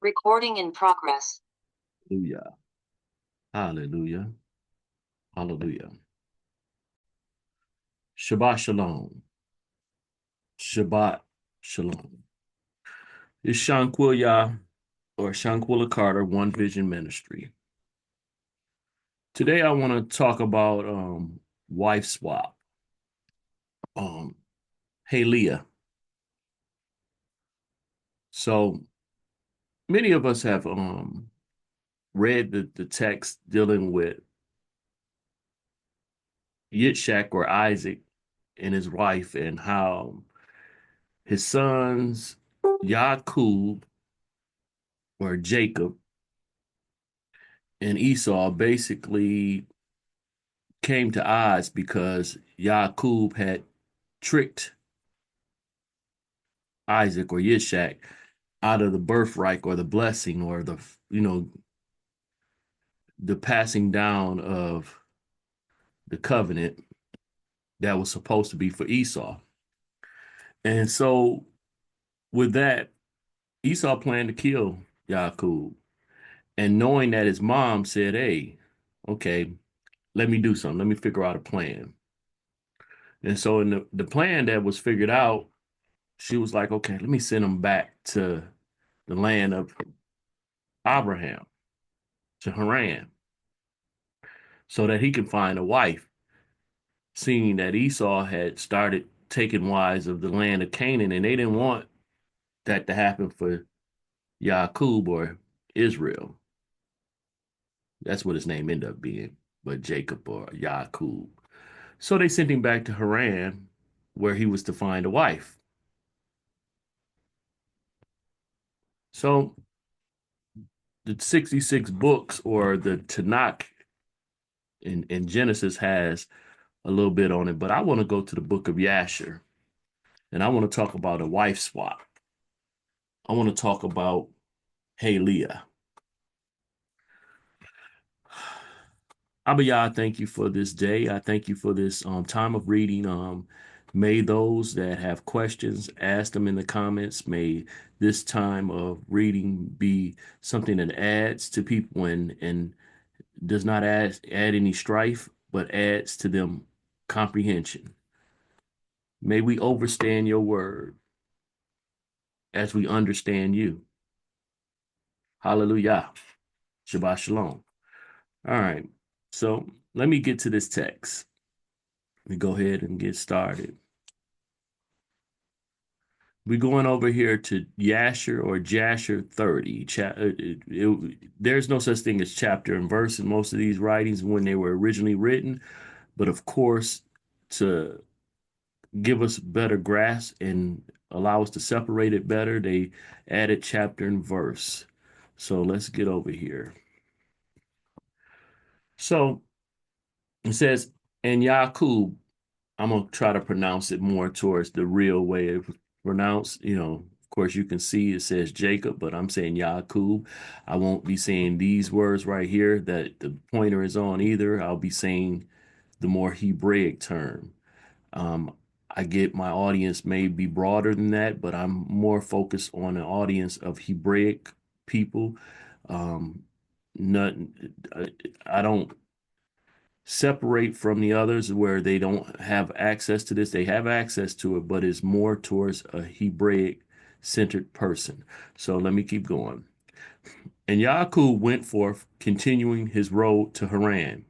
Recording in progress. Hallelujah. Hallelujah. Hallelujah. Shabbat Shalom. Shabbat Shalom. It's Shanquilla or Shanquilla Carter, One Vision Ministry. Today I want to talk about wife swap. Um, hey Leah. So many of us have read the text dealing with Yitzhak or Isaac and his wife and how his sons Yaakov or Jacob and Esau basically came to odds because Yaakov had tricked Isaac or Yishak out of the birthright or the blessing or the passing down of the covenant that was supposed to be for Esau. And so with that, Esau planned to kill Yaakov. And knowing that his mom said, hey, okay, let me do something. Let me figure out a plan. And so in the plan that was figured out, she was like, okay, let me send him back to the land of Abraham, to Haran, so that he can find a wife, seeing that Esau had started taking wives of the land of Canaan, and they didn't want that to happen for Yaakov or Israel. That's what his name ended up being, but Jacob or Yaakov. So they sent him back to Haran, where he was to find a wife. So the 66 books or the Tanakh in Genesis has a little bit on it, but I want to go to the book of Yasher and I want to talk about a wife swap. I want to talk about Hey Leah. Abba Yah, I thank you for this day. I thank you for this time of reading. May those that have questions ask them in the comments. May this time of reading be something that adds to people and does not add any strife, but adds to them comprehension. May we overstand your word as we understand you. Hallelujah. Shabbat shalom. All right. So let me get to this text. Let me go ahead and get started. We're going over here to Yasher or Jasher 30. There's no such thing as chapter and verse in most of these writings when they were originally written. But of course, to give us better grasp and allow us to separate it better, they added chapter and verse. So let's get over here. So it says, and Yaqub, I'm going to try to pronounce it more towards the real way it was pronounced. Of course, you can see it says Jacob, but I'm saying Yaqub. I won't be saying these words right here that the pointer is on either. I'll be saying the more Hebraic term. Um, I get my audience may be broader than that, but I'm more focused on an audience of Hebraic people. Um, not, I don't separate from the others where they don't have access to this. They have access to it, but it's more towards a Hebraic centered person. So let me keep going. And Yaakov went forth, continuing his road to Haran,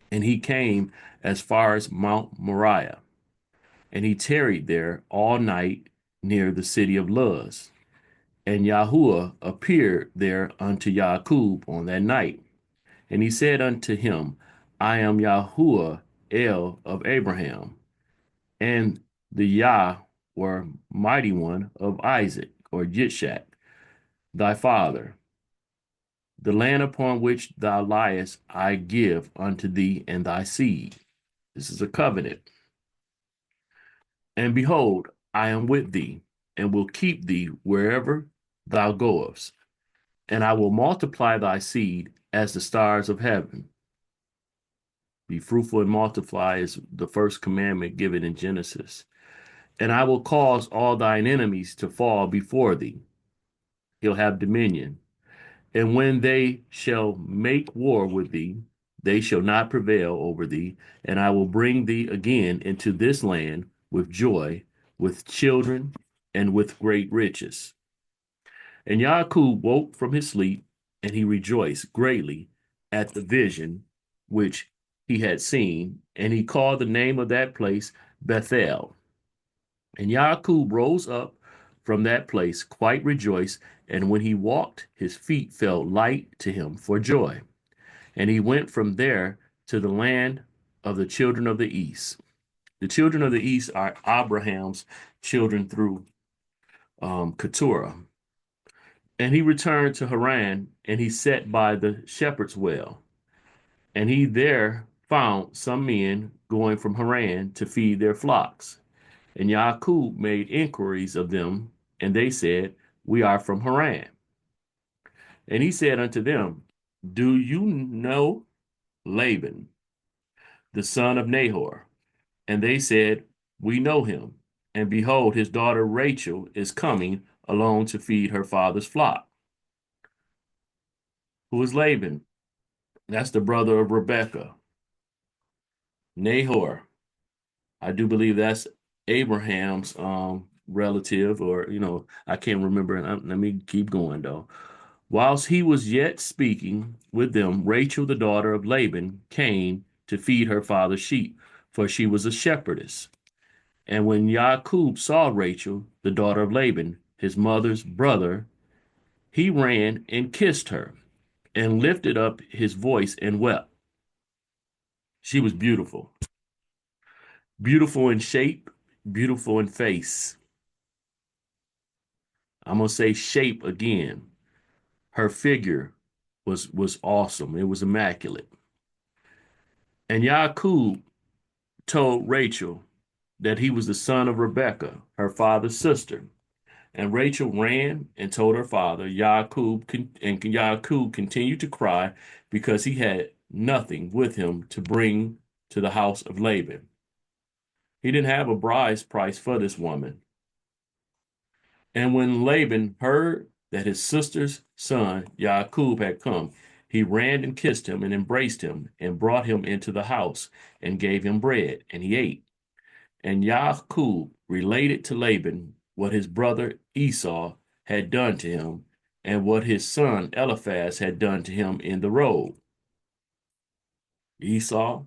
and he came as far as Mount Moriah. And he tarried there all night near the city of Luz. And Yahuwah appeared there unto Jacob on that night. And he said unto him, I am Yahuwah El of Abraham, and the Yah or mighty one of Isaac or Jitshak, thy father. The land upon which thou liest I give unto thee and thy seed. This is a covenant. And behold, I am with thee, and will keep thee wherever thou goest, and I will multiply thy seed as the stars of heaven. Be fruitful and multiply is the first commandment given in Genesis. And I will cause all thine enemies to fall before thee. He'll have dominion. And when they shall make war with thee, they shall not prevail over thee, and I will bring thee again into this land with joy, with children, and with great riches. And Yaakov woke from his sleep, and he rejoiced greatly at the vision which he had seen, and he called the name of that place Bethel. And Yaakov rose up from that place quite rejoiced, and when he walked, his feet felt light to him for joy. And he went from there to the land of the children of the east. The children of the east are Abraham's children through Keturah. And he returned to Haran, and he sat by the shepherd's well. And he there found some men going from Haran to feed their flocks. And Yaakov made inquiries of them, and they said, We are from Haran. And he said unto them, Do you know Laban, the son of Nahor? And they said, We know him. And behold, his daughter Rachel is coming alone to feed her father's flock. Who is Laban? That's the brother of Rebekah. Nahor, I do believe that's Abraham's relative, or I can't remember. Let me keep going though. Whilst he was yet speaking with them, Rachel, the daughter of Laban, came to feed her father's sheep, for she was a shepherdess. And when Jacob saw Rachel, the daughter of Laban, his mother's brother, he ran and kissed her, and lifted up his voice and wept. She was beautiful, beautiful in shape, beautiful in face. I'm gonna say shape again. Her figure was awesome. It was immaculate. And Jacob told Rachel that he was the son of Rebekah, her father's sister. And Rachel ran and told her father. Jacob continued to cry because he had nothing with him to bring to the house of Laban. He didn't have a bride's price for this woman. And when Laban heard that his sister's son Jacob had come, he ran and kissed him and embraced him and brought him into the house and gave him bread, and he ate. And Jacob related to Laban what his brother Esau had done to him and what his son Eliphaz had done to him in the road. Esau,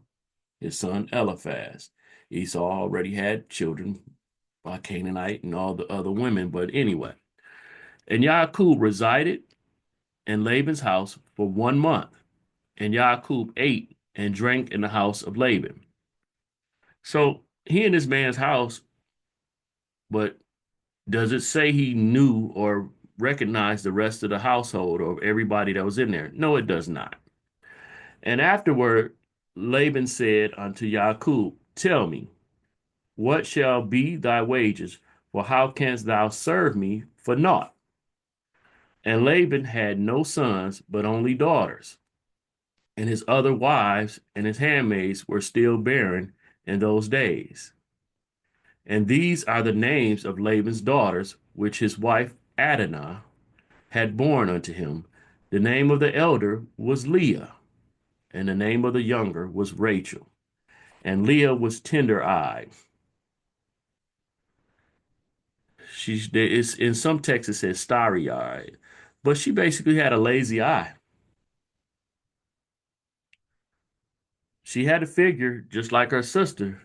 his son Eliphaz. Esau already had children by Canaanite and all the other women, but anyway. And Jacob resided in Laban's house for 1 month, and Jacob ate and drank in the house of Laban. So he in this man's house, but does it say he knew or recognized the rest of the household or everybody that was in there? No, it does not. And afterward, Laban said unto Jacob, Tell me, what shall be thy wages? For how canst thou serve me for naught? And Laban had no sons, but only daughters. And his other wives and his handmaids were still barren in those days. And these are the names of Laban's daughters, which his wife Adonai had borne unto him. The name of the elder was Leah, and the name of the younger was Rachel. And Leah was tender-eyed. In some texts it says starry-eyed, but she basically had a lazy eye. She had a figure just like her sister.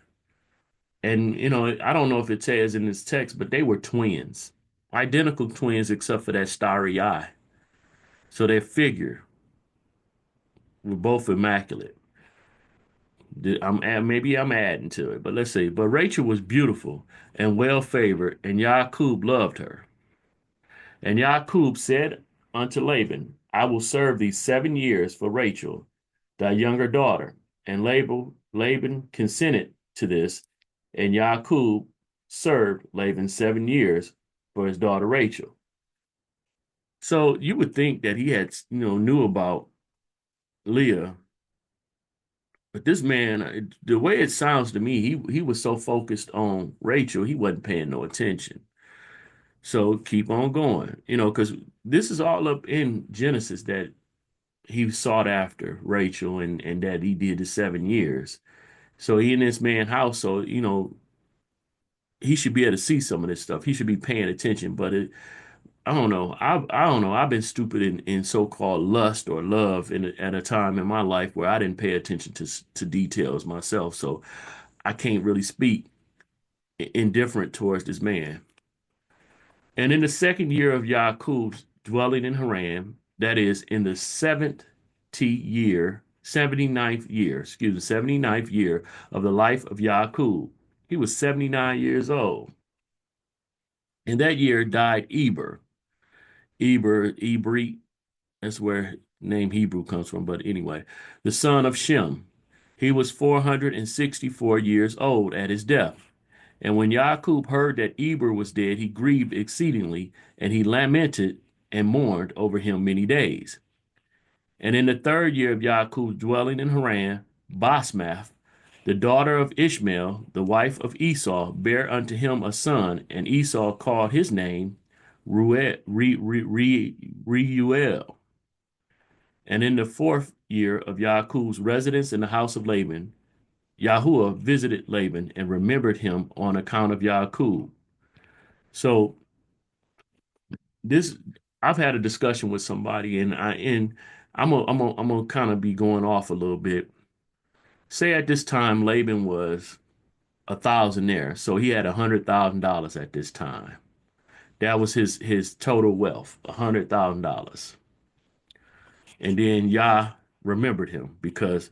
And, I don't know if it says in this text, but they were twins, identical twins, except for that starry eye. So their figure were both immaculate. Maybe I'm adding to it, but let's see. But Rachel was beautiful and well favored, and Jacob loved her. And Jacob said unto Laban, I will serve thee 7 years for Rachel, thy younger daughter. And Laban consented to this, and Jacob served Laban 7 years for his daughter Rachel. So you would think that he had, knew about Leah, but this man, the way it sounds to me, he was so focused on Rachel, he wasn't paying no attention. So keep on going, because this is all up in Genesis that he sought after Rachel and that he did the 7 years. So he in this man house, so he should be able to see some of this stuff. He should be paying attention. But I don't know. I don't know. I've been stupid in so-called lust or love at a time in my life where I didn't pay attention to details myself. So I can't really speak indifferent towards this man. And in the second year of Yaakov's dwelling in Haran, that is, in the 79th year of the life of Yaakov, he was 79 years old. In that year died Eber, that's where name Hebrew comes from, but anyway, the son of Shem. He was 464 years old at his death. And when Jacob heard that Eber was dead, he grieved exceedingly, and he lamented and mourned over him many days. And in the third year of Jacob's dwelling in Haran, Basmath, the daughter of Ishmael, the wife of Esau, bare unto him a son, and Esau called his name Reuel. And in the fourth year of Jacob's residence in the house of Laban, Yahuwah visited Laban and remembered him on account of Jacob. So this, I've had a discussion with somebody, and I'm gonna kind of be going off a little bit. Say at this time Laban was a thousandaire, so he had $100,000 at this time. That was his total wealth, $100,000. And then Yah remembered him because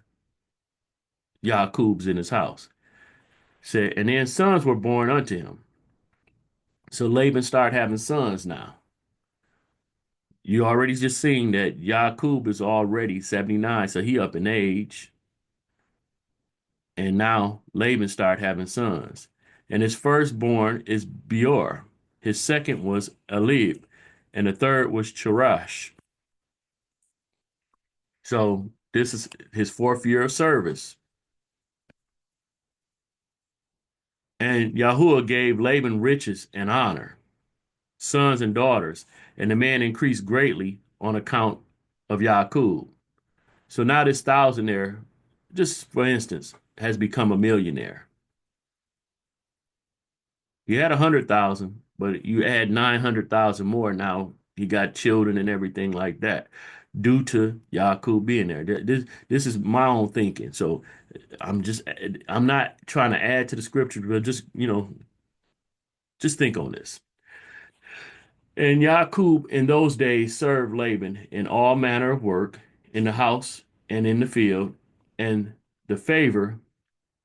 Jacob's in his house. Said, and then sons were born unto him. So Laban started having sons now. You already just seen that Jacob is already 79, so he up in age. And now Laban started having sons. And his firstborn is Beor. His second was Elib. And the third was Cherash. So this is his fourth year of service. And Yahuwah gave Laban riches and honor, sons and daughters, and the man increased greatly on account of Jacob. So now this thousandaire, just for instance, has become a millionaire. You had 100,000, but you add 900,000 more. Now you got children and everything like that due to Yaakov being there. This is my own thinking. So I'm not trying to add to the scripture, but just think on this. And Yaakov in those days served Laban in all manner of work in the house and in the field, and the favor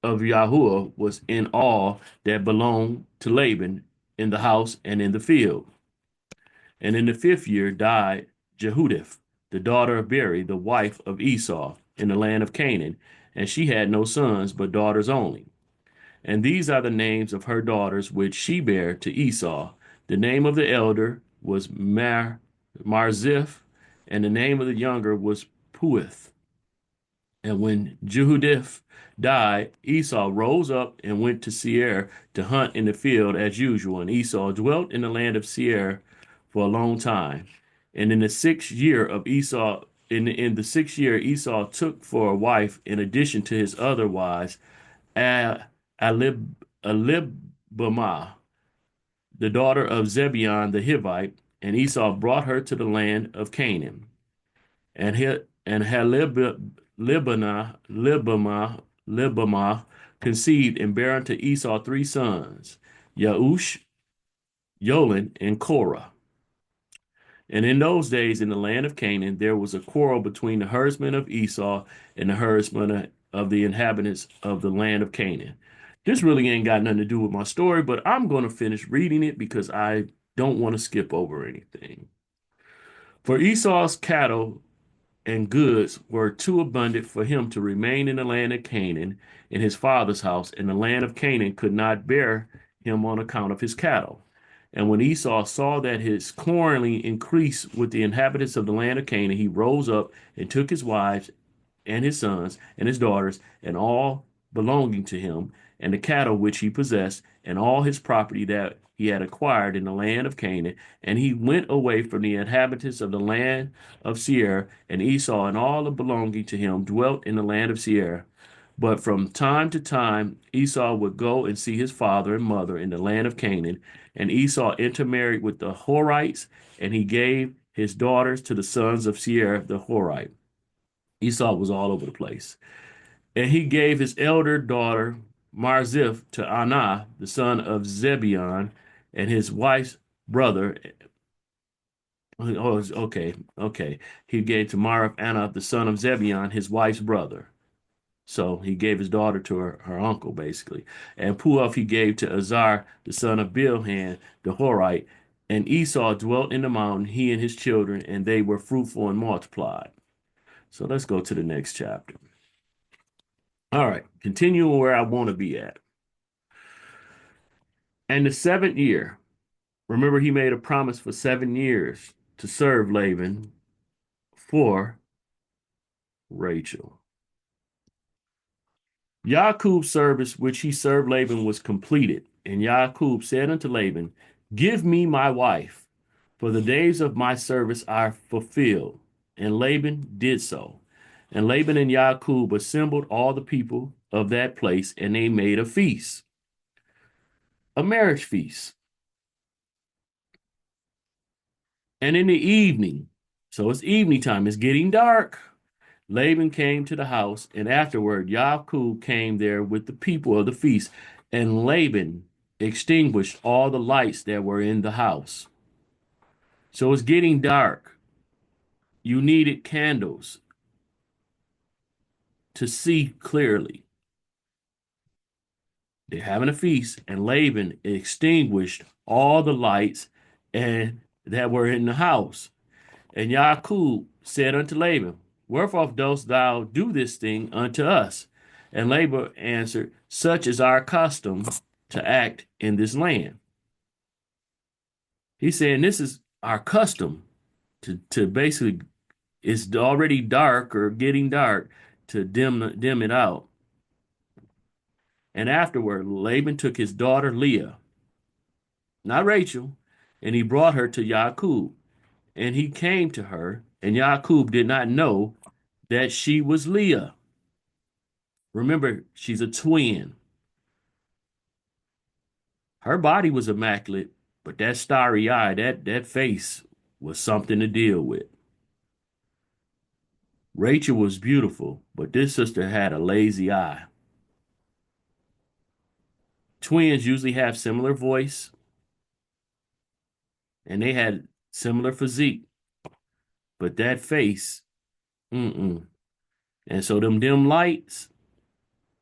of Yahuwah was in all that belonged to Laban in the house and in the field. And in the fifth year died Jehudith, the daughter of Beri, the wife of Esau, in the land of Canaan, and she had no sons, but daughters only. And these are the names of her daughters which she bare to Esau. The name of the elder was Marziph, and the name of the younger was Puith. And when Jehudith died, Esau rose up and went to Seir to hunt in the field as usual. And Esau dwelt in the land of Seir for a long time. And in the sixth year of Esau, in the sixth year, Esau took for a wife, in addition to his other wives, Alibamah, the daughter of Zebeon the Hivite, and Esau brought her to the land of Canaan. And Libamah conceived and bare unto Esau three sons, Yaush, Yolan, and Korah. And in those days in the land of Canaan there was a quarrel between the herdsmen of Esau and the herdsmen of the inhabitants of the land of Canaan. This really ain't got nothing to do with my story, but I'm going to finish reading it because I don't want to skip over anything. For Esau's cattle and goods were too abundant for him to remain in the land of Canaan in his father's house, and the land of Canaan could not bear him on account of his cattle. And when Esau saw that his quarreling increased with the inhabitants of the land of Canaan, he rose up and took his wives and his sons and his daughters and all belonging to him, and the cattle which he possessed, and all his property that he had acquired in the land of Canaan, and he went away from the inhabitants of the land of Seir, and Esau and all the belonging to him dwelt in the land of Seir. But from time to time Esau would go and see his father and mother in the land of Canaan, and Esau intermarried with the Horites, and he gave his daughters to the sons of Seir the Horite. Esau was all over the place. And he gave his elder daughter Marziph to Anah, the son of Zebeon, and his wife's brother. Oh, okay, okay. He gave to Mariph Anah, the son of Zebeon, his wife's brother. So he gave his daughter to her uncle, basically. And Puah he gave to Azar, the son of Bilhan, the Horite. And Esau dwelt in the mountain, he and his children, and they were fruitful and multiplied. So let's go to the next chapter. All right, continuing where I want to be at. And the seventh year, remember, he made a promise for 7 years to serve Laban for Rachel. Jacob's service which he served Laban was completed. And Jacob said unto Laban, give me my wife, for the days of my service are fulfilled. And Laban did so. And Laban and Jacob assembled all the people of that place, and they made a feast, a marriage feast. And in the evening, so it's evening time, it's getting dark. Laban came to the house, and afterward Jacob came there with the people of the feast, and Laban extinguished all the lights that were in the house. So it's getting dark. You needed candles to see clearly. They're having a feast, and Laban extinguished all the lights and that were in the house. And Jacob said unto Laban, wherefore dost thou do this thing unto us? And Laban answered, such is our custom to act in this land. He's saying this is our custom to basically, it's already dark or getting dark, to dim it out. And afterward, Laban took his daughter Leah, not Rachel, and he brought her to Jacob. And he came to her, and Jacob did not know that she was Leah. Remember, she's a twin. Her body was immaculate, but that starry eye, that face was something to deal with. Rachel was beautiful, but this sister had a lazy eye. Twins usually have similar voice, and they had similar physique, but that face, mm-mm. And so them dim lights,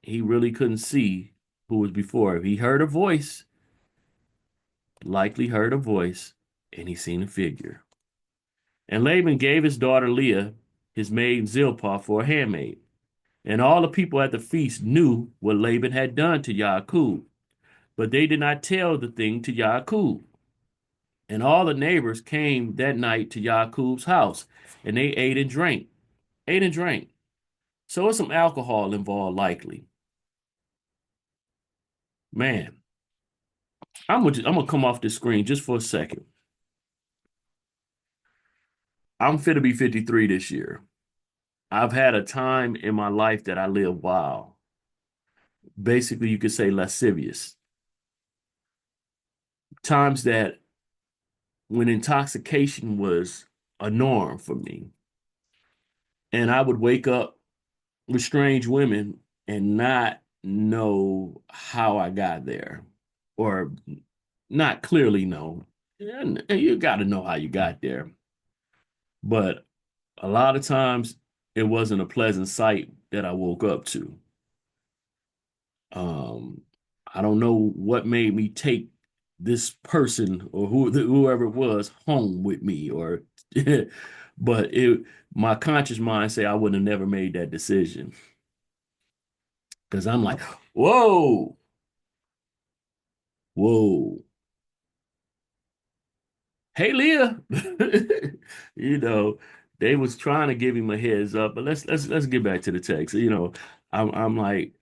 he really couldn't see who was before. He heard a voice, likely heard a voice, and he seen a figure. And Laban gave his daughter Leah, his maid Zilpah, for a handmaid. And all the people at the feast knew what Laban had done to Jacob, but they did not tell the thing to Jacob. And all the neighbors came that night to Jacob's house, and they ate and drank, ate and drank. So it's some alcohol involved, likely. Man, I'm gonna come off the screen just for a second. I'm fit to be 53 this year. I've had a time in my life that I lived wild. Basically, you could say lascivious. Times that when intoxication was a norm for me. And I would wake up with strange women and not know how I got there, or not clearly know. And you got to know how you got there. But a lot of times it wasn't a pleasant sight that I woke up to. Um, I don't know what made me take this person or whoever it was home with me, or but my conscious mind say I would have never made that decision, because I'm like, whoa, whoa, hey Leah, you know, they was trying to give him a heads up, but let's get back to the text. I'm like,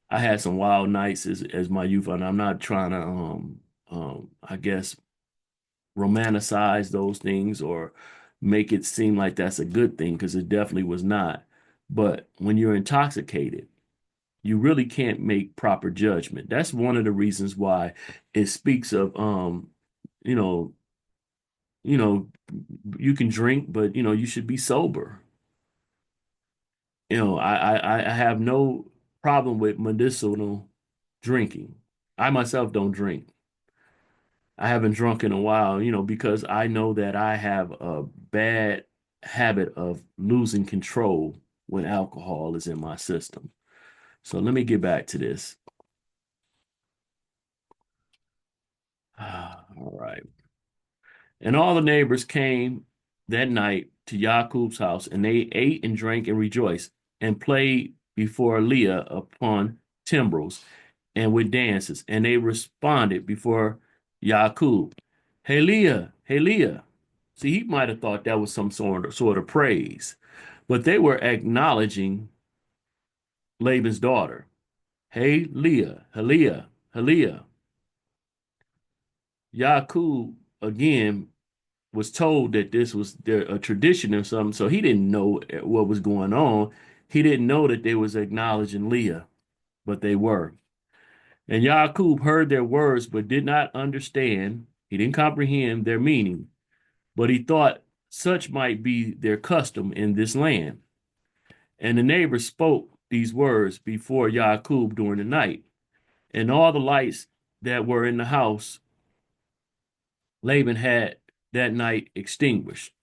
I had some wild nights as my youth, and I'm not trying to I guess, romanticize those things or make it seem like that's a good thing because it definitely was not. But when you're intoxicated, you really can't make proper judgment. That's one of the reasons why it speaks of you know, you know, you can drink, but you should be sober. I have no problem with medicinal drinking. I myself don't drink. I haven't drunk in a while, because I know that I have a bad habit of losing control when alcohol is in my system. So let me get back to this. All right. And all the neighbors came that night to Yaqub's house, and they ate and drank and rejoiced, and played before Leah upon timbrels and with dances. And they responded before Yaqub, Hey Leah, hey Leah. See, he might have thought that was some sort of praise, but they were acknowledging Laban's daughter. Hey Leah, Leah, Leah. Yaqub again was told that this was a tradition or something, so he didn't know what was going on. He didn't know that they was acknowledging Leah, but they were. And Yaqub heard their words, but did not understand. He didn't comprehend their meaning, but he thought such might be their custom in this land. And the neighbors spoke these words before Yaqub during the night, and all the lights that were in the house Laban had that night extinguished.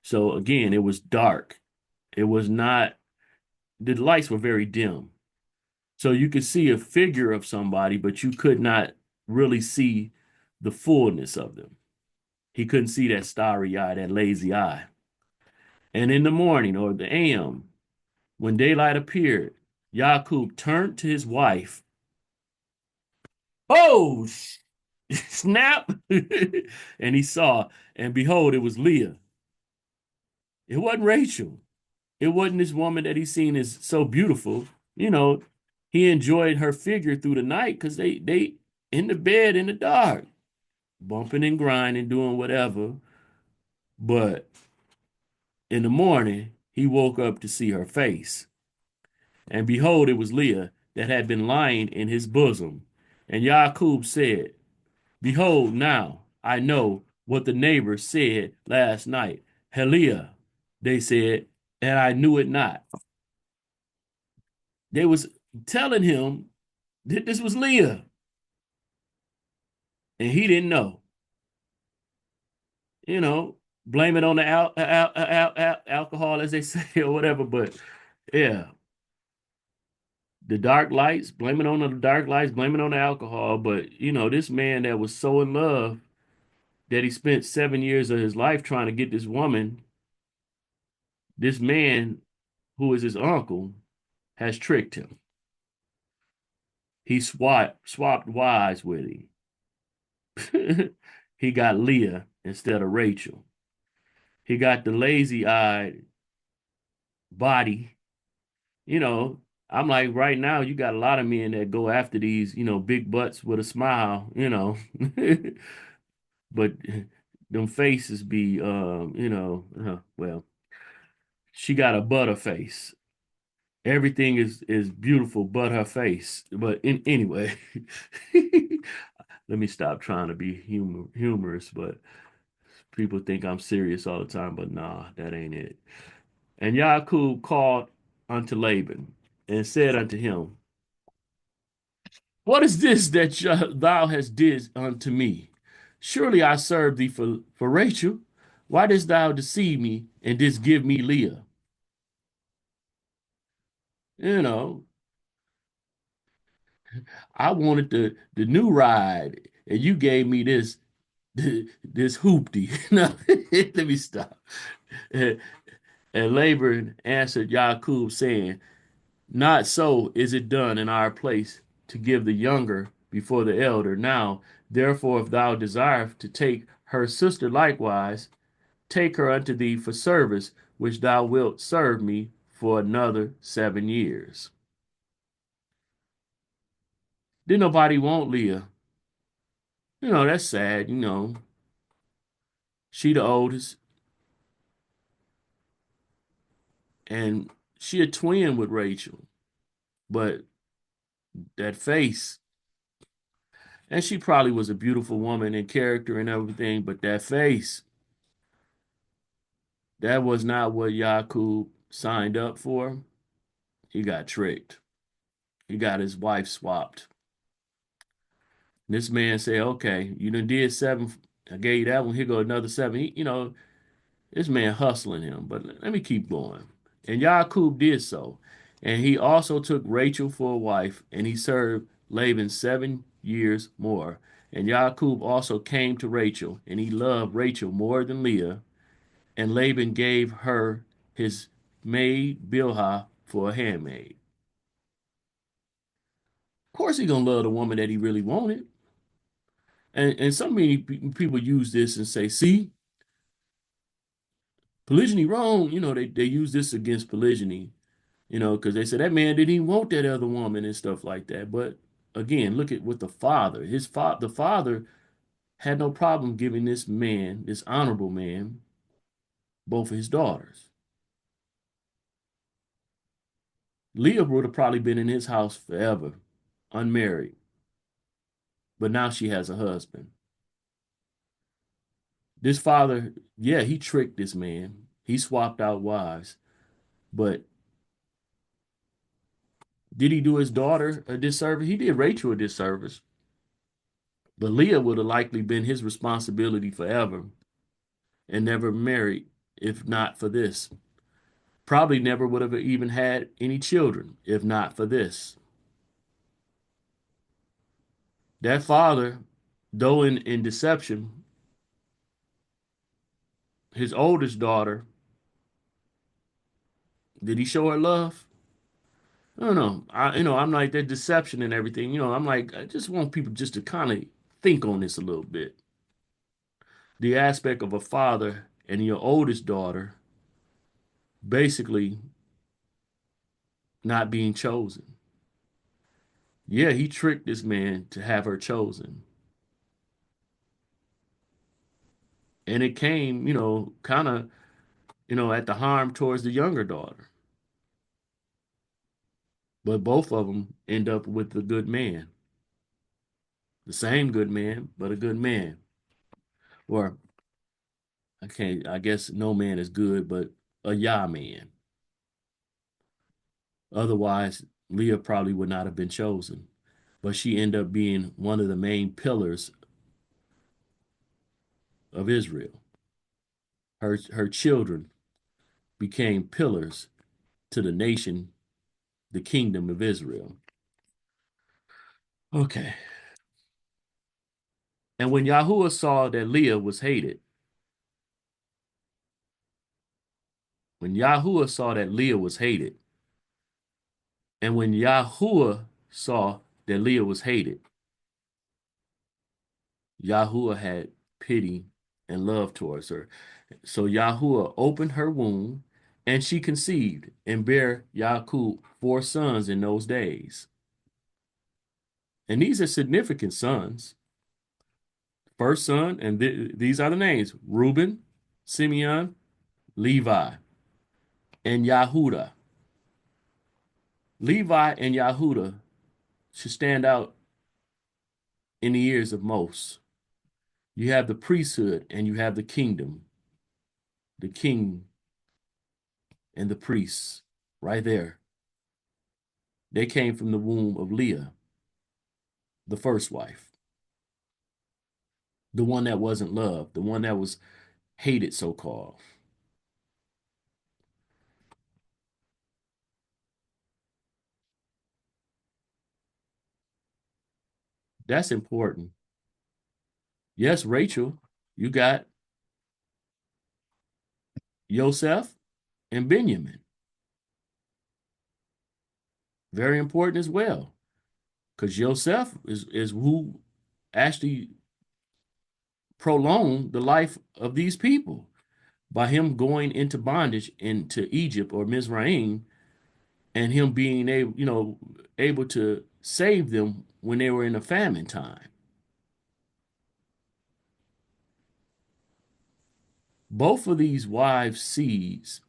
So again, it was dark. It was not, the lights were very dim. So you could see a figure of somebody, but you could not really see the fullness of them. He couldn't see that starry eye, that lazy eye. And in the morning or the AM, when daylight appeared, Yaqub turned to his wife. Oh, snap! And he saw, and behold, it was Leah. It wasn't Rachel. It wasn't this woman that he seen as so beautiful. You know, he enjoyed her figure through the night because they in the bed in the dark, bumping and grinding, doing whatever. But in the morning, he woke up to see her face. And behold, it was Leah that had been lying in his bosom. And Yaqub said, Behold, now I know what the neighbors said last night. Leah, they said, and I knew it not. They was telling him that this was Leah, and he didn't know. You know, blame it on the alcohol, as they say, or whatever. But yeah, the dark lights, blame it on the dark lights, blame it on the alcohol. But this man that was so in love that he spent 7 years of his life trying to get this woman, this man who is his uncle, has tricked him. He swapped wives with him. He got Leah instead of Rachel. He got the lazy-eyed body. You know, I'm like, right now, you got a lot of men that go after these, big butts with a smile. But them faces be, well, she got a butter face. Everything is beautiful but her face. But anyway, let me stop trying to be humorous, but people think I'm serious all the time, but nah, that ain't it. And Yaqub called unto Laban and said unto him, What is this that thou hast did unto me? Surely I served thee for Rachel. Why didst thou deceive me and didst give me Leah? You know, I wanted the new ride, and you gave me this hoopty. No, let me stop. And Laban answered Yaqub, saying, Not so is it done in our place to give the younger before the elder. Now, therefore, if thou desire to take her sister likewise, take her unto thee for service, which thou wilt serve me for another 7 years. Didn't nobody want Leah. That's sad. She the oldest, and she a twin with Rachel, but that face, and she probably was a beautiful woman in character and everything, but that face, that was not what Yakub signed up for. He got tricked. He got his wife swapped. This man said, okay, you done did seven. I gave you that one. Here go another seven. This man hustling him, but let me keep going. And Yakub did so. And he also took Rachel for a wife, and he served Laban 7 years more. And Yakub also came to Rachel, and he loved Rachel more than Leah. And Laban gave her his maid Bilhah for a handmaid. Of course, he gonna love the woman that he really wanted. And so many people use this and say, see, polygyny wrong. They use this against polygyny, because they said that man didn't even want that other woman and stuff like that. But again, look at what the father, the father had no problem giving this man, this honorable man, both of his daughters. Leah would have probably been in his house forever, unmarried, but now she has a husband. This father, yeah, he tricked this man. He swapped out wives, but did he do his daughter a disservice? He did Rachel a disservice, but Leah would have likely been his responsibility forever and never married if not for this. Probably never would have even had any children if not for this. That father, though in deception, his oldest daughter, did he show her love? I don't know. I'm like that deception and everything. I'm like, I just want people just to kind of think on this a little bit. The aspect of a father and your oldest daughter basically not being chosen. Yeah, he tricked this man to have her chosen. And it came, kind of, at the harm towards the younger daughter. But both of them end up with the good man, the same good man, but a good man. Or I guess no man is good, but a Yah man. Otherwise, Leah probably would not have been chosen. But she ended up being one of the main pillars of Israel. Her children became pillars to the nation, the kingdom of Israel. Okay. And when Yahuwah saw that Leah was hated, when Yahuwah saw that Leah was hated, and when Yahuwah saw that Leah was hated, Yahuwah had pity and love towards her. So Yahuwah opened her womb, and she conceived and bare Yaakub 4 sons in those days. And these are significant sons. First son, and these are the names: Reuben, Simeon, Levi, and Yahudah. Levi and Yahudah should stand out in the ears of most. You have the priesthood and you have the kingdom, the king and the priests right there. They came from the womb of Leah, the first wife, the one that wasn't loved, the one that was hated, so called. That's important. Yes, Rachel, you got Yosef and Benjamin. Very important as well, because Yosef is who actually prolonged the life of these people by him going into bondage into Egypt or Mizraim, and him being able to save them when they were in a famine time. Both of these wives' seeds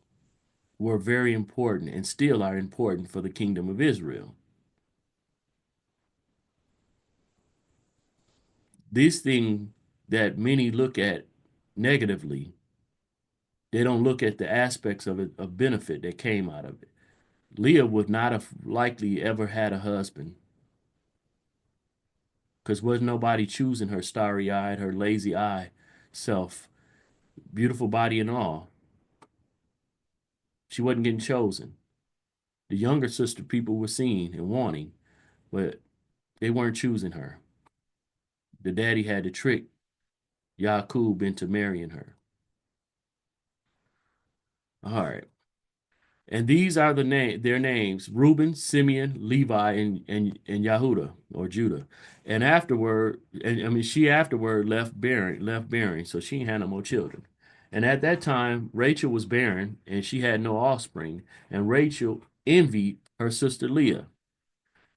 were very important and still are important for the kingdom of Israel. This thing that many look at negatively, they don't look at the aspects of it of benefit that came out of it. Leah would not have likely ever had a husband because was nobody choosing her starry-eyed, her lazy eye self, beautiful body and all. She wasn't getting chosen. The younger sister people were seeing and wanting, but they weren't choosing her. The daddy had to trick Yaqub into marrying her. All right. And these are their names: Reuben, Simeon, Levi, and Yehuda or Judah. And afterward, and I mean she afterward left bearing, so she had no more children. And at that time, Rachel was barren, and she had no offspring. And Rachel envied her sister Leah.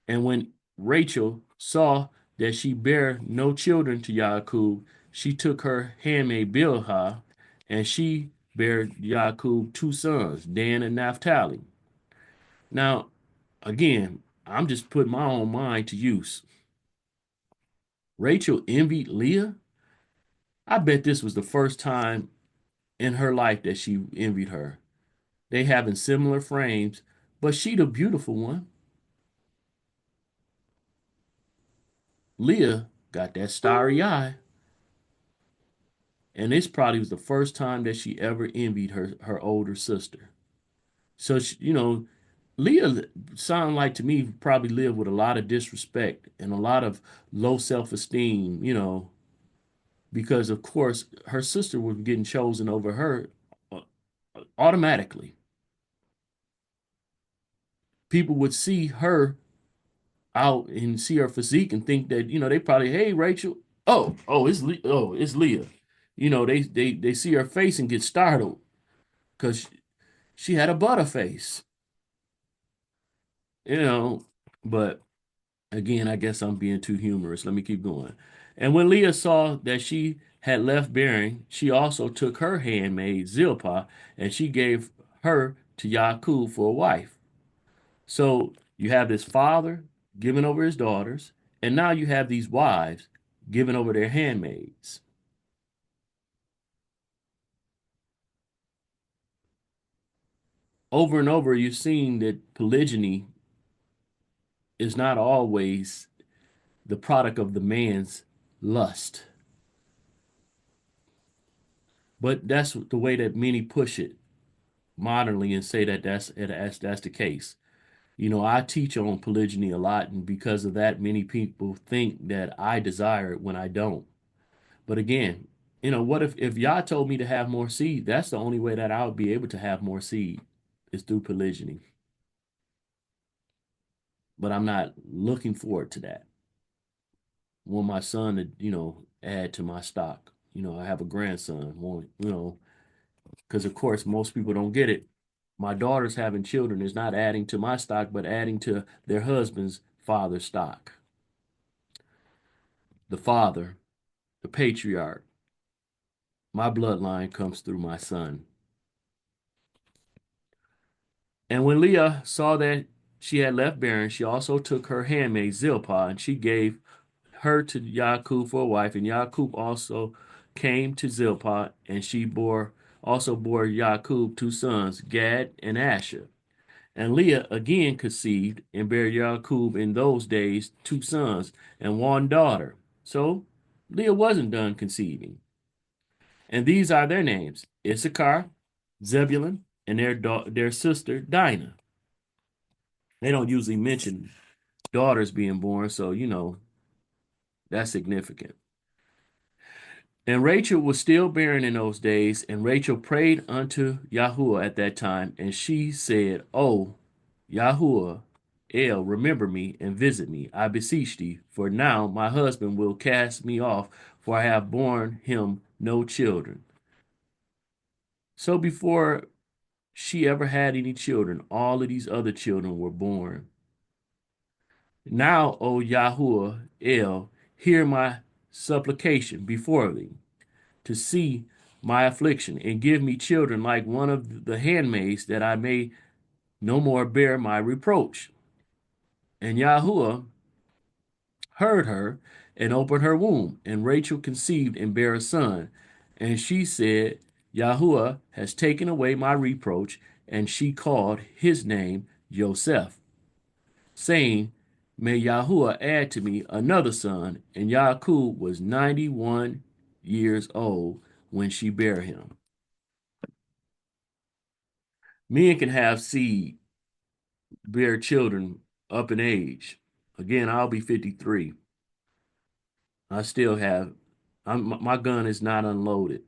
And when Rachel saw that she bare no children to Yaakov, she took her handmaid Bilhah, and she bare Yaakov two sons, Dan and Naphtali. Now, again, I'm just putting my own mind to use. Rachel envied Leah. I bet this was the first time in her life that she envied her. They having similar frames, but she the beautiful one. Leah got that starry eye. And this probably was the first time that she ever envied her older sister. So she, Leah sounded like to me probably lived with a lot of disrespect and a lot of low self-esteem, because of course her sister was getting chosen over her uh, automatically. People would see her out and see her physique and think that, they probably, hey Rachel, it's Leah. They see her face and get startled because she had a butter face, you know. But again, I guess I'm being too humorous. Let me keep going. And when Leah saw that she had left bearing, she also took her handmaid Zilpah, and she gave her to Yaakov for a wife. So you have this father giving over his daughters, and now you have these wives giving over their handmaids. Over and over, you're seeing that polygyny is not always the product of the man's lust. But that's the way that many push it modernly and say that that's the case. I teach on polygyny a lot, and because of that, many people think that I desire it when I don't. But again, what if Yah told me to have more seed? That's the only way that I would be able to have more seed is through polygyny. But I'm not looking forward to that. I want my son to, add to my stock. I have a grandson. Want, because of course most people don't get it. My daughter's having children is not adding to my stock, but adding to their husband's father's stock. The father, the patriarch, my bloodline comes through my son. And when Leah saw that she had left barren, she also took her handmaid Zilpah, and she gave her to Yaakov for a wife. And Yaakov also came to Zilpah, and she also bore Yaakov two sons, Gad and Asher. And Leah again conceived and bare Yaakov in those days two sons and one daughter. So Leah wasn't done conceiving. And these are their names: Issachar, Zebulun, and their sister Dinah. They don't usually mention daughters being born, so that's significant. And Rachel was still barren in those days, and Rachel prayed unto Yahuwah at that time, and she said, "O Yahuwah, remember me and visit me, I beseech thee, for now my husband will cast me off, for I have borne him no children." So before she ever had any children, all of these other children were born. Now, O Yahuwah, hear my supplication before thee, to see my affliction, and give me children like one of the handmaids, that I may no more bear my reproach. And Yahuwah heard her and opened her womb, and Rachel conceived and bare a son. And she said, Yahuwah has taken away my reproach, and she called his name Joseph, saying, May Yahuwah add to me another son. And Yaakub was 91 years old when she bare him. Men can have seed, bear children up in age. Again, I'll be 53. I still have, my gun is not unloaded.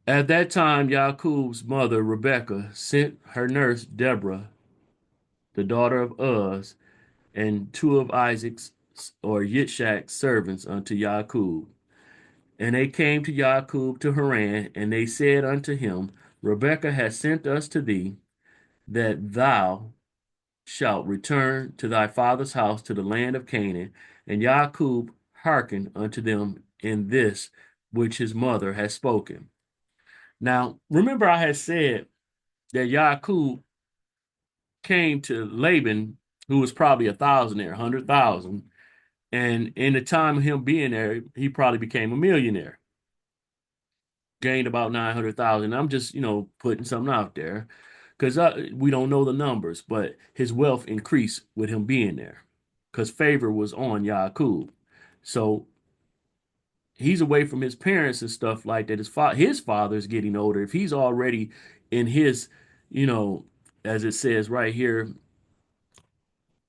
At that time, Yaakov's mother, Rebekah, sent her nurse, Deborah, the daughter of Uz, and two of Isaac's or Yitzchak's servants unto Yaakov. And they came to Yaakov to Haran, and they said unto him, Rebekah has sent us to thee, that thou shalt return to thy father's house to the land of Canaan. And Yaakov hearkened unto them in this which his mother had spoken. Now, remember I had said that Yaakov came to Laban, who was probably a thousandaire, 100,000. And in the time of him being there, he probably became a millionaire, gained about 900,000. I'm just, putting something out there because we don't know the numbers, but his wealth increased with him being there because favor was on Yaakov. So he's away from his parents and stuff like that. His father is getting older. If he's already in his, you know, as it says right here,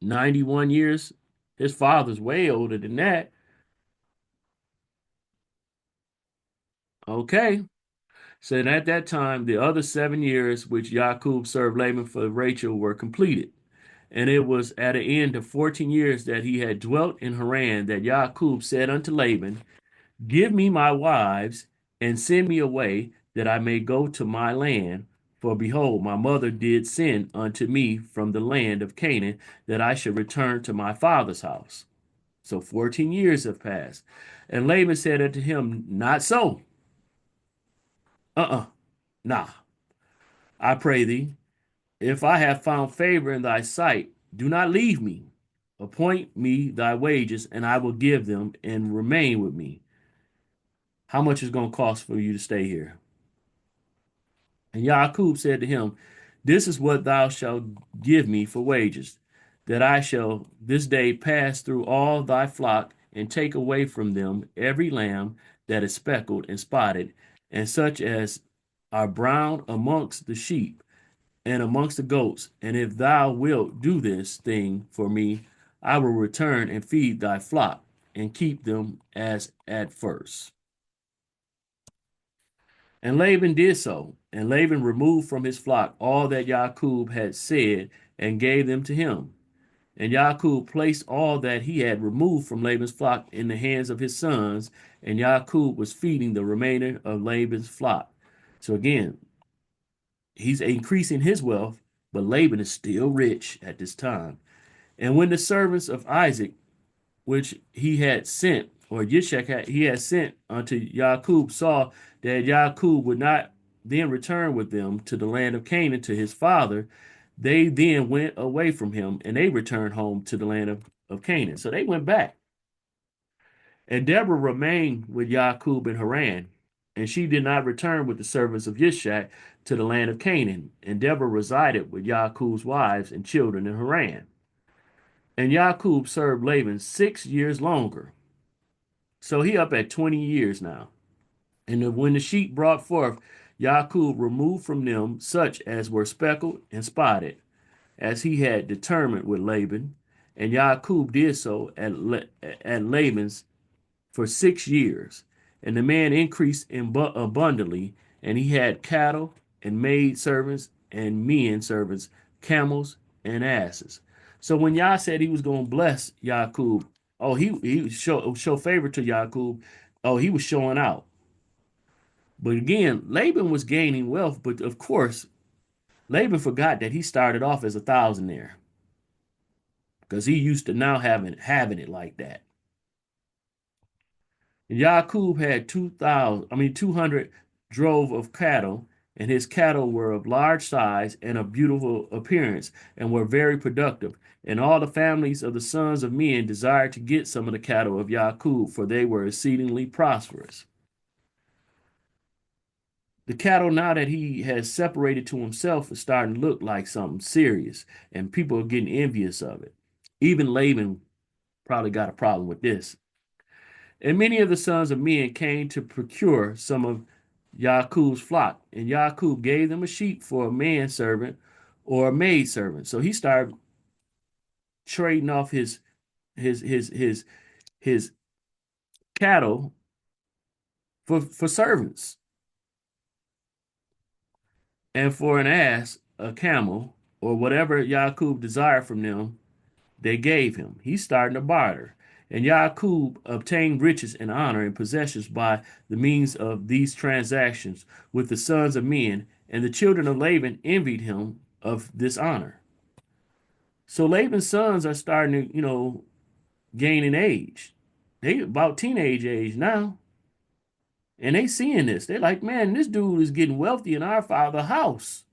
91 years, his father's way older than that. Okay. So at that time, the other 7 years which Jacob served Laban for Rachel were completed. And it was at the end of 14 years that he had dwelt in Haran that Jacob said unto Laban, Give me my wives, and send me away, that I may go to my land. For behold, my mother did send unto me from the land of Canaan, that I should return to my father's house. So 14 years have passed. And Laban said unto him, Not so. Nah. I pray thee, if I have found favor in thy sight, do not leave me. Appoint me thy wages, and I will give them, and remain with me. How much is going to cost for you to stay here? And Jacob said to him, This is what thou shalt give me for wages, that I shall this day pass through all thy flock, and take away from them every lamb that is speckled and spotted, and such as are brown amongst the sheep, and amongst the goats. And if thou wilt do this thing for me, I will return and feed thy flock, and keep them as at first. And Laban did so. And Laban removed from his flock all that Jacob had said, and gave them to him. And Jacob placed all that he had removed from Laban's flock in the hands of his sons, and Jacob was feeding the remainder of Laban's flock. So again, he's increasing his wealth, but Laban is still rich at this time. And when the servants of Isaac, which he had sent, or he had sent unto Jacob, saw that Jacob would not then return with them to the land of Canaan to his father, they then went away from him, and they returned home to the land of Canaan. So they went back. And Deborah remained with Jacob in Haran, and she did not return with the servants of Yishak to the land of Canaan. And Deborah resided with Jacob's wives and children in Haran. And Jacob served Laban 6 years longer. So he up at 20 years now. And when the sheep brought forth, Jacob removed from them such as were speckled and spotted, as he had determined with Laban. And Jacob did so at Laban's for 6 years. And the man increased abundantly, and he had cattle and maid servants and men servants, camels and asses. So when Yah said he was going to bless Jacob, oh, he show favor to Jacob. Oh, he was showing out. But again, Laban was gaining wealth, but of course, Laban forgot that he started off as a thousandaire because he used to now having it like that. Yaqub had 200 drove of cattle, and his cattle were of large size and of beautiful appearance, and were very productive. And all the families of the sons of men desired to get some of the cattle of Yaqub, for they were exceedingly prosperous. The cattle, now that he has separated to himself, is starting to look like something serious, and people are getting envious of it. Even Laban probably got a problem with this. And many of the sons of men came to procure some of Yaqub's flock, and Yaqub gave them a sheep for a manservant or a maidservant. So he started trading off his his his his cattle for servants, and for an ass, a camel, or whatever Yaqub desired from them, they gave him. He's starting to barter. And Yaqub obtained riches and honor and possessions by the means of these transactions with the sons of men, and the children of Laban envied him of this honor. So Laban's sons are starting to, gain in age. They about teenage age now. And they seeing this. They're like, man, this dude is getting wealthy in our father's house.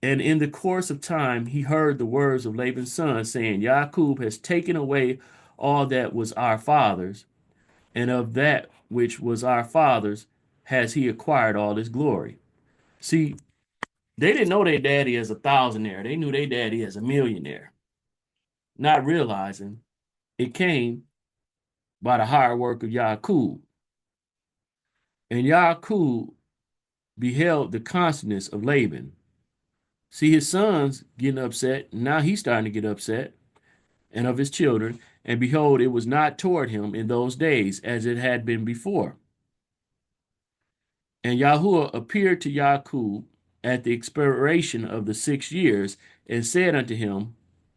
And in the course of time, he heard the words of Laban's son, saying, Yaqub has taken away all that was our father's, and of that which was our father's has he acquired all his glory. See, they didn't know their daddy as a thousandaire. They knew their daddy as a millionaire, not realizing it came by the hard work of Yaqub. And Yaqub beheld the constantness of Laban. See, his sons getting upset. Now he's starting to get upset, and of his children. And behold, it was not toward him in those days as it had been before. And Yahuwah appeared to Yaqub at the expiration of the 6 years and said unto him,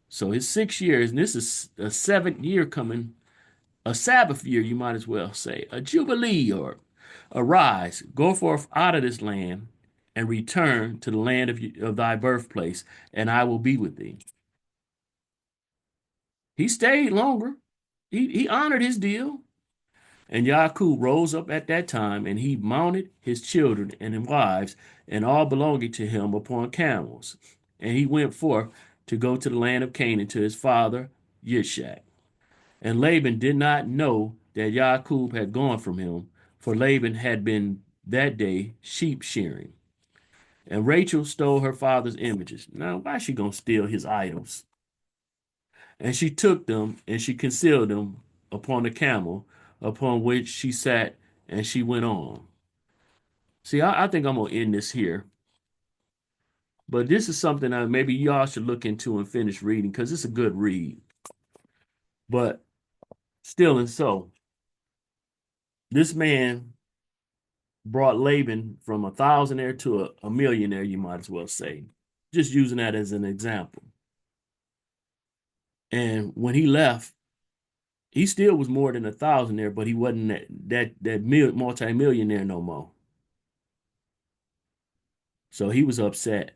so his 6 years, and this is a seventh year coming, a Sabbath year, you might as well say, a jubilee, or arise, go forth out of this land and return to the land of thy birthplace, and I will be with thee. He stayed longer. He honored his deal. And Yaqub rose up at that time, and he mounted his children and wives, and all belonging to him upon camels. And he went forth to go to the land of Canaan to his father Yishak. And Laban did not know that Yaqub had gone from him, for Laban had been that day sheep shearing. And Rachel stole her father's images. Now, why is she going to steal his idols? And she took them and she concealed them upon the camel upon which she sat, and she went on. See, I think I'm going to end this here. But this is something that maybe y'all should look into and finish reading because it's a good read. But still, and so, this man brought Laban from a thousandaire to a millionaire, you might as well say, just using that as an example. And when he left, he still was more than a thousandaire, but he wasn't that multi-millionaire no more. So he was upset.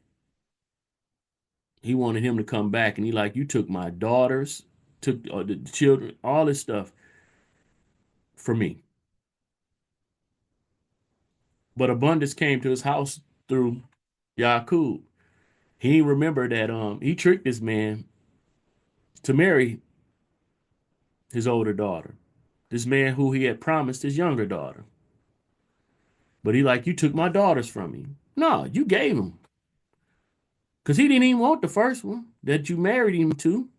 He wanted him to come back, and he like, you took my daughters, took the children, all this stuff for me. But abundance came to his house through Yaqub. He remembered that he tricked this man to marry his older daughter. This man who he had promised his younger daughter. But he like, you took my daughters from me. No, you gave them. Because he didn't even want the first one that you married him to.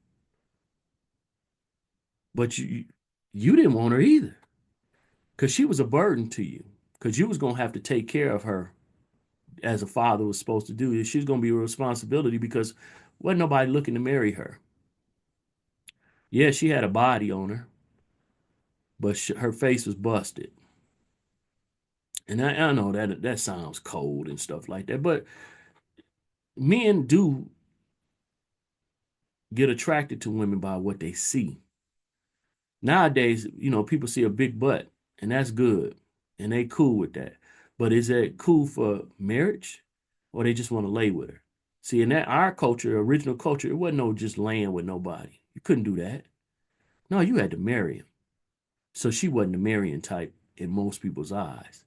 But you didn't want her either. Because she was a burden to you. Because you was going to have to take care of her as a father was supposed to do. She's going to be a responsibility because wasn't nobody looking to marry her. Yeah, she had a body on her, but her face was busted. And I know that sounds cold and stuff like that, but men do get attracted to women by what they see. Nowadays, people see a big butt, and that's good, and they cool with that. But is that cool for marriage, or they just want to lay with her? See, in that our culture, original culture, it wasn't no just laying with nobody. You couldn't do that. No, you had to marry him. So she wasn't a marrying type in most people's eyes.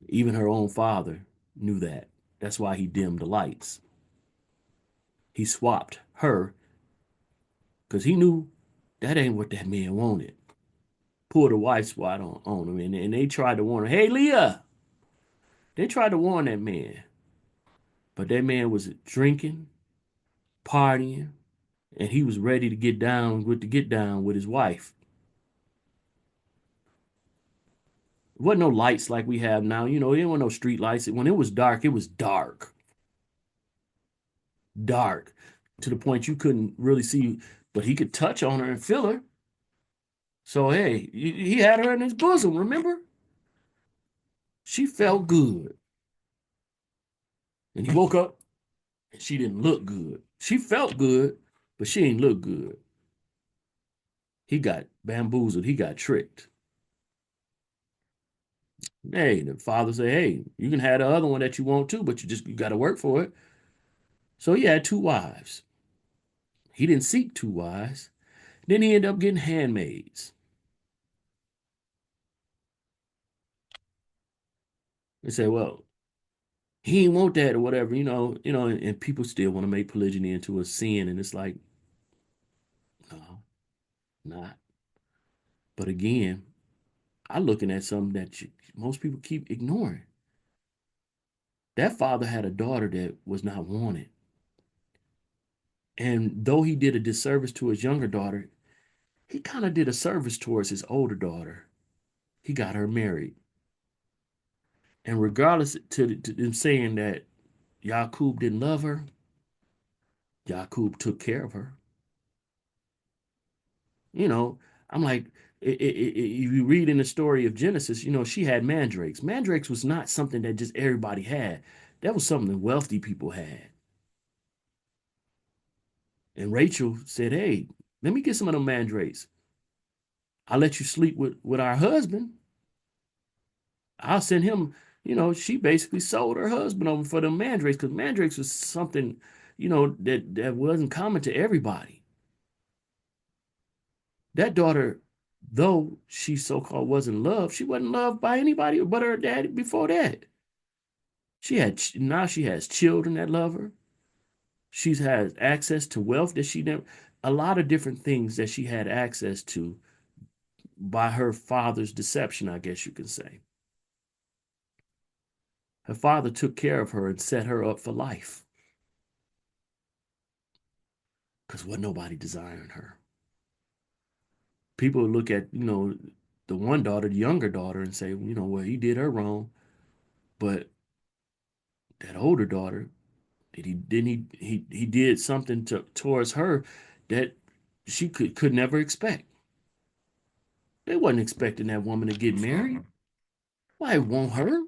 Even her own father knew that. That's why he dimmed the lights. He swapped her because he knew that ain't what that man wanted. Pulled a wife swat on him, and they tried to warn her, hey, Leah. They tried to warn that man, but that man was drinking, partying, and he was ready to get down with his wife. It wasn't no lights like we have now. There weren't no street lights. When it was dark, dark, to the point you couldn't really see, but he could touch on her and feel her. So hey, he had her in his bosom. Remember, she felt good, and he woke up and she didn't look good. She felt good, but she ain't look good. He got bamboozled. He got tricked. Hey, the father said, hey, you can have the other one that you want to, but you got to work for it. So he had two wives. He didn't seek two wives. Then he ended up getting handmaids. They say, well, he didn't want that or whatever, and people still want to make polygyny into a sin. And it's like, no, not. But again, I'm looking at something that most people keep ignoring. That father had a daughter that was not wanted. And though he did a disservice to his younger daughter, he kind of did a service towards his older daughter. He got her married. And regardless to them saying that Yaqub didn't love her, Yaqub took care of her. You know, I'm like, you read in the story of Genesis, she had mandrakes. Mandrakes was not something that just everybody had. That was something that wealthy people had. And Rachel said, hey, let me get some of them mandrakes. I'll let you sleep with our husband. I'll send him, she basically sold her husband over for them mandrakes because mandrakes was something, that wasn't common to everybody. That daughter, though she so-called wasn't loved, she wasn't loved by anybody but her daddy before that. Now she has children that love her. She's has access to wealth that she never, a lot of different things that she had access to by her father's deception, I guess you can say. Her father took care of her and set her up for life because wasn't nobody desiring her. People look at, the one daughter, the younger daughter, and say, well, he did her wrong. But that older daughter, he did something towards her that she could never expect. They wasn't expecting that woman to get married. Why it won't her?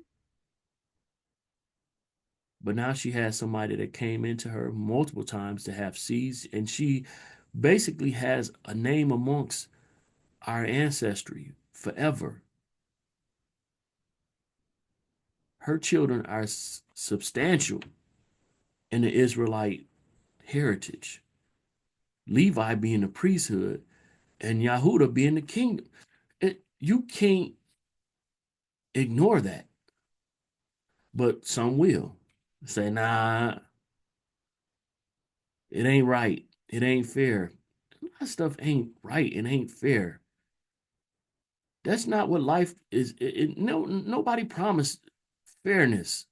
But now she has somebody that came into her multiple times to have seeds, and she basically has a name amongst our ancestry forever. Her children are substantial in the Israelite heritage. Levi being the priesthood and Yahudah being the kingdom. You can't ignore that. But some will say, nah, it ain't right. It ain't fair. That stuff ain't right. It ain't fair. That's not what life is. No, nobody promised fairness.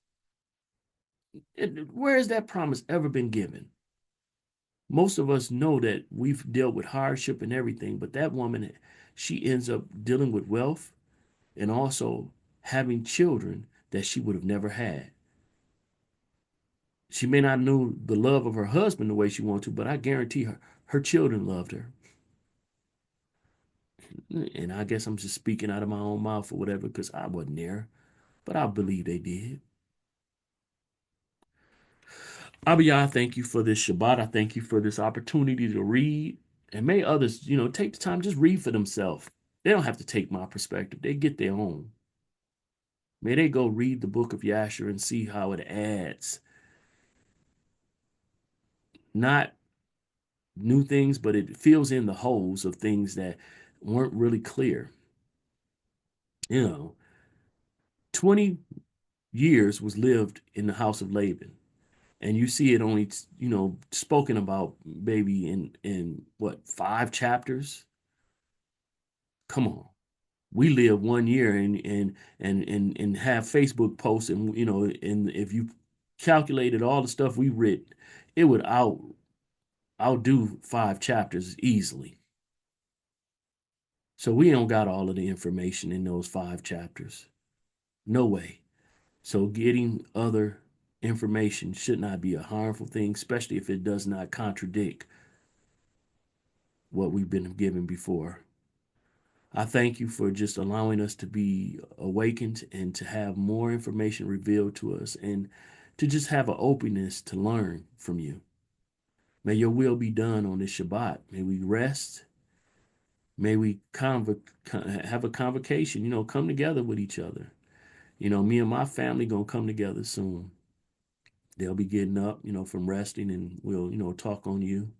Where has that promise ever been given? Most of us know that we've dealt with hardship and everything, but that woman, she ends up dealing with wealth and also having children that she would have never had. She may not know the love of her husband the way she wanted to, but I guarantee her children loved her. And I guess I'm just speaking out of my own mouth or whatever because I wasn't there, but I believe they did. Abiyah, I thank you for this Shabbat. I thank you for this opportunity to read. And may others, take the time, just read for themselves. They don't have to take my perspective. They get their own. May they go read the book of Yasher and see how it adds. Not new things, but it fills in the holes of things that weren't really clear. 20 years was lived in the house of Laban, and you see it only spoken about maybe in what, 5 chapters. Come on, we live 1 year and have Facebook posts, and and if you calculated all the stuff we read, it would outdo 5 chapters easily. So we don't got all of the information in those 5 chapters. No way. So getting other information should not be a harmful thing, especially if it does not contradict what we've been given before. I thank you for just allowing us to be awakened and to have more information revealed to us and to just have an openness to learn from you. May your will be done on this Shabbat. May we rest. May we have a convocation, come together with each other. Me and my family going to come together soon. They'll be getting up, from resting, and we'll, talk on you.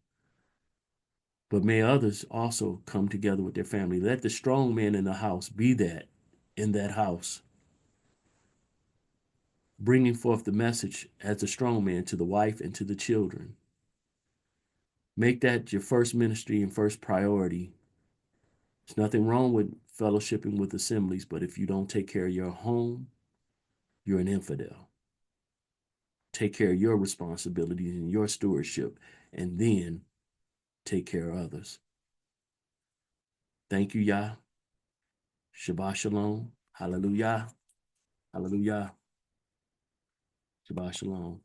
But may others also come together with their family. Let the strong man in the house be that in that house, bringing forth the message as a strong man to the wife and to the children. Make that your first ministry and first priority. There's nothing wrong with fellowshipping with assemblies, but if you don't take care of your home, you're an infidel. Take care of your responsibilities and your stewardship, and then take care of others. Thank you, Yah. Shabbat Shalom. Hallelujah. Hallelujah. Shabbat Shalom.